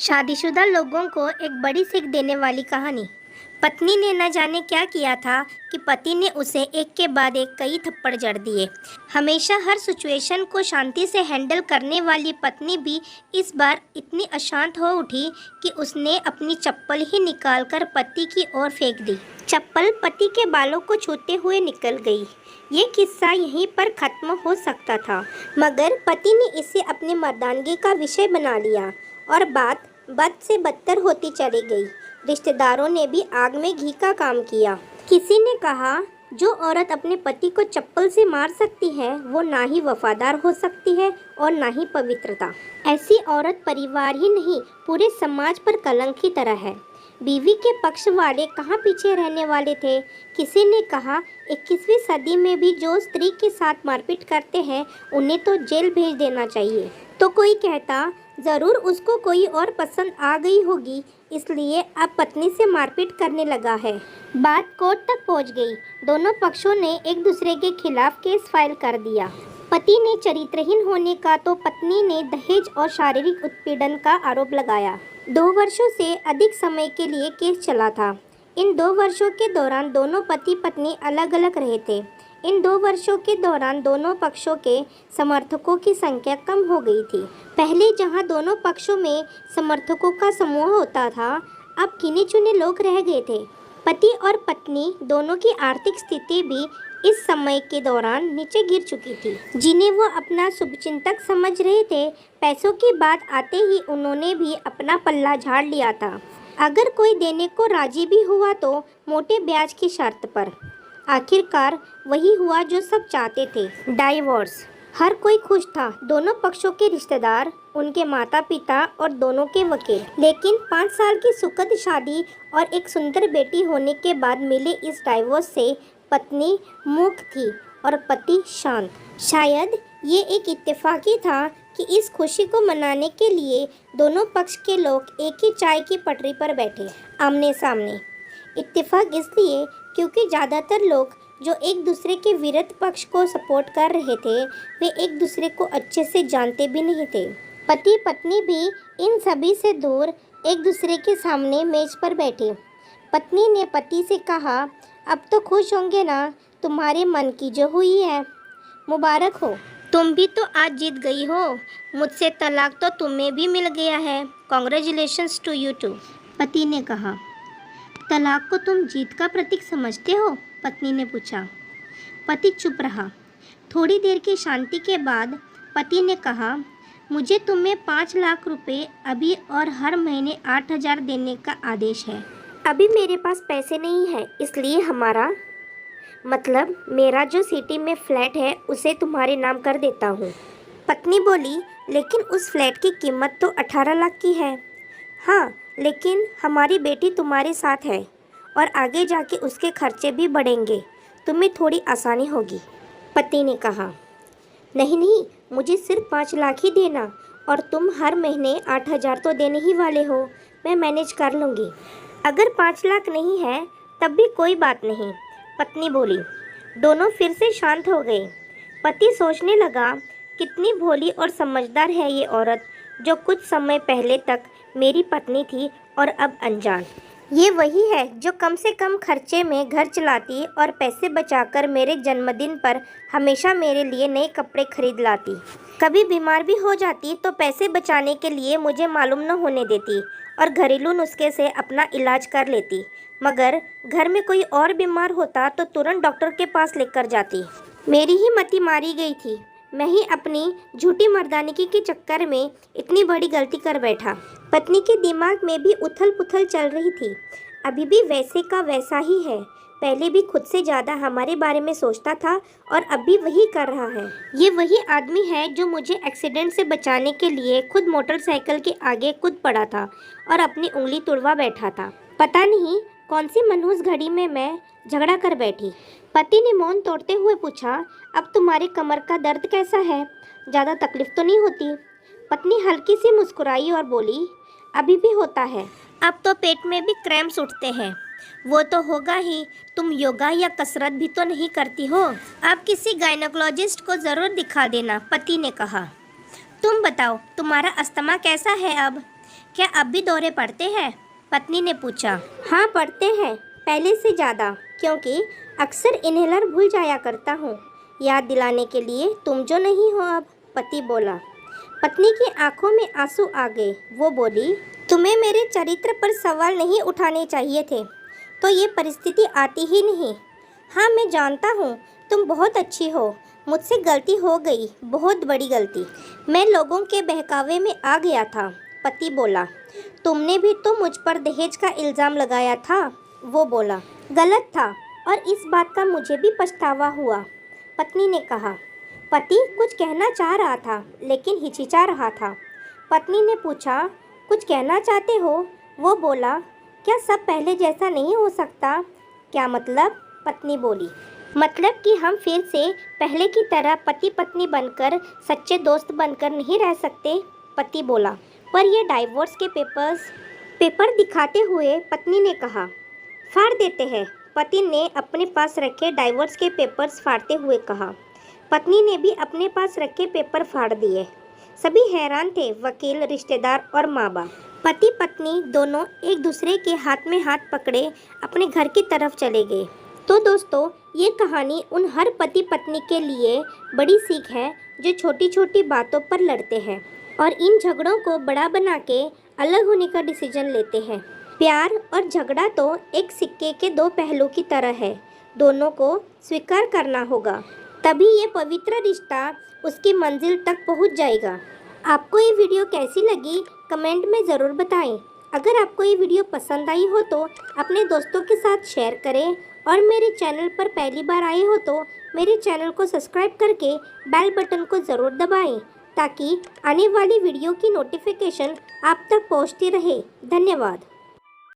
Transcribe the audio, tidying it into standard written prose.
शादीशुदा लोगों को एक बड़ी सीख देने वाली कहानी। पत्नी ने न जाने क्या किया था कि पति ने उसे एक के बाद एक कई थप्पड़ जड़ दिए। हमेशा हर सिचुएशन को शांति से हैंडल करने वाली पत्नी भी इस बार इतनी अशांत हो उठी कि उसने अपनी चप्पल ही निकालकर पति की ओर फेंक दी। चप्पल पति के बालों को छूते हुए निकल गई। ये किस्सा यहीं पर ख़त्म हो सकता था, मगर पति ने इसे अपनी मर्दानगी का विषय बना लिया और बात बद से बदतर होती चली गई। रिश्तेदारों ने भी आग में घी का काम किया। किसी ने कहा, जो औरत अपने पति को चप्पल से मार सकती है वो ना ही वफादार हो सकती है और ना ही पवित्रता। ऐसी औरत परिवार ही नहीं पूरे समाज पर कलंक की तरह है। बीवी के पक्ष वाले कहाँ पीछे रहने वाले थे। किसी ने कहा, 21वीं सदी में भी जो स्त्री के साथ मारपीट करते हैं उन्हें तो जेल भेज देना चाहिए। तो कोई कहता, ज़रूर उसको कोई और पसंद आ गई होगी, इसलिए अब पत्नी से मारपीट करने लगा है। बात कोर्ट तक पहुंच गई। दोनों पक्षों ने एक दूसरे के खिलाफ केस फाइल कर दिया। पति ने चरित्रहीन होने का तो पत्नी ने दहेज और शारीरिक उत्पीड़न का आरोप लगाया। 2 वर्षों से अधिक समय के लिए केस चला था। इन 2 वर्षों के दौरान दोनों पति पत्नी अलग अलग रहे थे। इन 2 वर्षों के दौरान दोनों पक्षों के समर्थकों की संख्या कम हो गई थी। पहले जहां दोनों पक्षों में समर्थकों का समूह होता था, अब गिने चुने लोग रह गए थे। पति और पत्नी दोनों की आर्थिक स्थिति भी इस समय के दौरान नीचे गिर चुकी थी, जिन्हें वो अपना शुभचिंतक समझ रहे थे। पैसों की बात आते ही उन्होंने भी अपना पल्ला झाड़ लिया था। अगर कोई देने को राजी भी हुआ तो मोटे ब्याज की शर्त पर। आखिरकार वही हुआ जो सब चाहते थे, डाइवोर्स। हर कोई खुश था, दोनों पक्षों के रिश्तेदार, उनके माता पिता और दोनों के वकील। लेकिन 5 साल की सुखद शादी और एक सुंदर बेटी होने के बाद मिले इस डाइवोर्स से पत्नी मूक थी और पति शांत। शायद ये एक इत्तेफाक ही था कि इस खुशी को मनाने के लिए दोनों पक्ष के लोग एक ही चाय की पटरी पर बैठे, आमने सामने। इत्तेफाक इसलिए क्योंकि ज़्यादातर लोग जो एक दूसरे के विरुद्ध पक्ष को सपोर्ट कर रहे थे, वे एक दूसरे को अच्छे से जानते भी नहीं थे। पति पत्नी भी इन सभी से दूर एक दूसरे के सामने मेज पर बैठे। पत्नी ने पति से कहा, अब तो खुश होंगे ना, तुम्हारे मन की जो हुई है। मुबारक हो, तुम भी तो आज जीत गई हो। मुझसे तलाक तो तुम्हें भी मिल गया है। Congratulations to you too. पति ने कहा, तलाक को तुम जीत का प्रतीक समझते हो? पत्नी ने पूछा। पति चुप रहा। थोड़ी देर की शांति के बाद पति ने कहा, मुझे तुम्हें 5 लाख रुपए अभी और हर महीने 8,000 देने का आदेश है। अभी मेरे पास पैसे नहीं है, इसलिए मेरा जो सिटी में फ्लैट है उसे तुम्हारे नाम कर देता हूँ। पत्नी बोली, लेकिन उस फ्लैट की कीमत तो 18 लाख की है। हाँ, लेकिन हमारी बेटी तुम्हारे साथ है और आगे जाके उसके खर्चे भी बढ़ेंगे, तुम्हें थोड़ी आसानी होगी। पति ने कहा, नहीं, मुझे सिर्फ 5 लाख ही देना और तुम हर महीने 8,000 तो देने ही वाले हो, मैं मैनेज कर लूँगी। अगर 5 लाख नहीं है तब भी कोई बात नहीं, पत्नी बोली। दोनों फिर से शांत हो गए। पति सोचने लगा, कितनी भोली और समझदार है ये औरत, जो कुछ समय पहले तक मेरी पत्नी थी और अब अनजान। ये वही है जो कम से कम खर्चे में घर चलाती और पैसे बचाकर मेरे जन्मदिन पर हमेशा मेरे लिए नए कपड़े खरीद लाती। कभी बीमार भी हो जाती तो पैसे बचाने के लिए मुझे मालूम न होने देती और घरेलू नुस्खे से अपना इलाज कर लेती। मगर घर में कोई और बीमार होता तो तुरंत डॉक्टर के पास लेकर जाती। मेरी ही मति मारी गई थी। मैं ही अपनी झूठी मर्दानगी के चक्कर में इतनी बड़ी गलती कर बैठा। पत्नी के दिमाग में भी उथल पुथल चल रही थी। अभी भी वैसे का वैसा ही है। पहले भी खुद से ज़्यादा हमारे बारे में सोचता था और अब भी वही कर रहा है। ये वही आदमी है जो मुझे एक्सीडेंट से बचाने के लिए खुद मोटरसाइकिल के आगे कूद पड़ा था और अपनी उंगली तुड़वा बैठा था। पता नहीं कौन सी मनहूस घड़ी में मैं झगड़ा कर बैठी। पति ने मौन तोड़ते हुए पूछा, अब तुम्हारे कमर का दर्द कैसा है? ज़्यादा तकलीफ तो नहीं होती? पत्नी हल्की सी मुस्कुराई और बोली, अभी भी होता है। अब तो पेट में भी क्रैम्प्स उठते हैं। वो तो होगा ही, तुम योगा या कसरत भी तो नहीं करती हो। अब किसी गायनोकोलॉजिस्ट को ज़रूर दिखा देना, पति ने कहा। तुम बताओ, तुम्हारा अस्थमा कैसा है अब? क्या अब भी दौरे पड़ते हैं? पत्नी ने पूछा। हाँ, पड़ते हैं, पहले से ज़्यादा, क्योंकि अक्सर इन्हेलर भूल जाया करता हूँ, याद दिलाने के लिए तुम जो नहीं हो अब, पति बोला। पत्नी की आंखों में आंसू आ गए। वो बोली, तुम्हें मेरे चरित्र पर सवाल नहीं उठाने चाहिए थे, तो ये परिस्थिति आती ही नहीं। हाँ, मैं जानता हूँ तुम बहुत अच्छी हो, मुझसे गलती हो गई, बहुत बड़ी गलती। मैं लोगों के बहकावे में आ गया था, पति बोला। तुमने भी तो मुझ पर दहेज का इल्ज़ाम लगाया था, वो बोला। गलत था और इस बात का मुझे भी पछतावा हुआ, पत्नी ने कहा। पति कुछ कहना चाह रहा था लेकिन हिचकिचा रहा था। पत्नी ने पूछा, कुछ कहना चाहते हो? वो बोला, क्या सब पहले जैसा नहीं हो सकता? क्या मतलब? पत्नी बोली, मतलब कि हम फिर से पहले की तरह पति पत्नी बनकर, सच्चे दोस्त बनकर नहीं रह सकते, पति बोला। पर ये डाइवोर्स के पेपर दिखाते हुए पत्नी ने कहा। फाड़ देते हैं, पति ने अपने पास रखे डाइवोर्स के पेपर्स फाड़ते हुए कहा। पत्नी ने भी अपने पास रखे पेपर फाड़ दिए। सभी हैरान थे, वकील, रिश्तेदार और माँ बाप। पति पत्नी दोनों एक दूसरे के हाथ में हाथ पकड़े अपने घर की तरफ चले गए। तो दोस्तों, ये कहानी उन हर पति पत्नी के लिए बड़ी सीख है जो छोटी छोटी बातों पर लड़ते हैं और इन झगड़ों को बड़ा बना के अलग होने का डिसीजन लेते हैं। प्यार और झगड़ा तो एक सिक्के के दो पहलू की तरह है, दोनों को स्वीकार करना होगा, तभी ये पवित्र रिश्ता उसकी मंजिल तक पहुंच जाएगा। आपको ये वीडियो कैसी लगी कमेंट में ज़रूर बताएं। अगर आपको ये वीडियो पसंद आई हो तो अपने दोस्तों के साथ शेयर करें और मेरे चैनल पर पहली बार आए हो तो मेरे चैनल को सब्सक्राइब करके बेल बटन को ज़रूर दबाएं ताकि आने वाली वीडियो की नोटिफिकेशन आप तक पहुंचती रहे। धन्यवाद।